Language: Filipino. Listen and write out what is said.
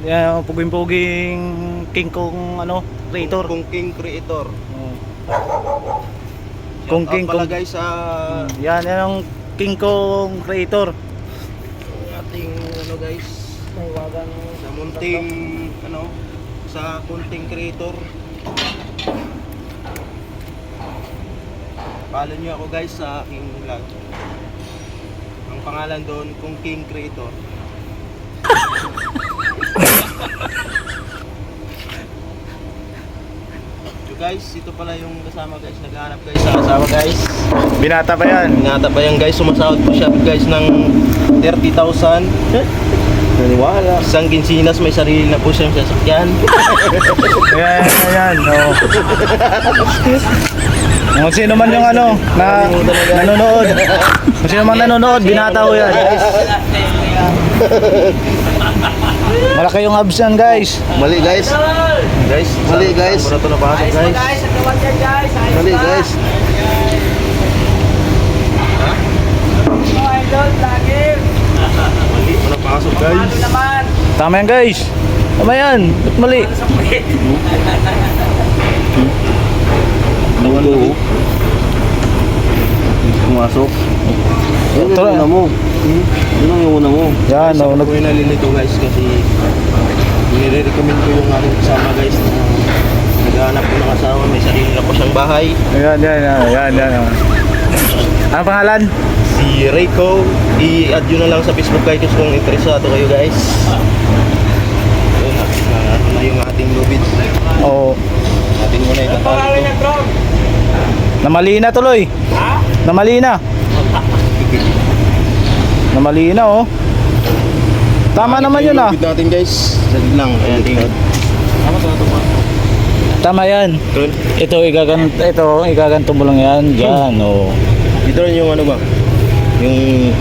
Yan, puging-puging King Kong ano, creator. Kung King Creator. Oh. Kung King pala Kong. guys sa Yan ang King Kong creator. ating ano guys, sa munting ano, sa kunting creator. Follow nyo ako guys sa aking vlog. Ang pangalan doon kung King Creator. So guys, ito pala yung kasama guys, naghahanap guys sa asawa guys. Binata pa yan. Binata pa yan guys, sumasahod po siya guys ng 30,000. Naniwala. Isang kinsinas, may sarili na po siyang sasakyan. Ayan, oh. Kung sino man yung ano, na nanonood. Kung sino man nanonood, binata ko yan. Malaki yung abs yan, guys. Mali guys. Guys, mali guys. Muna ito napasok guys. Mali guys. Mali mo napasok guys. Tama yan, guys. Tama yan. Ba't mali? Pumasok. Yun Ito, yung una mo. Yun ang yung una mo. Yan, oh. Ako yung nalilito guys kasi nire-recommend ko yung aking kasama guys na naghahanap ko ng asawa, may sarili na po siyang bahay. Yan. Ano pangalan? Si Reiko, i-add nyo na lang sa Facebook guys kung interesado kayo guys. Yun, ano na yung ating lubid. Oo. Atin muna itong tali ito. Namali na tuloy. Namali na. Namali na, oh. Tama naman yun, ah. Lubid natin guys. Saglit lang. Ayan, tingnan. Tama yan. Good. Ito, igaganto mo lang yan. Yan, oh. Dito rin yung ano ba? Yung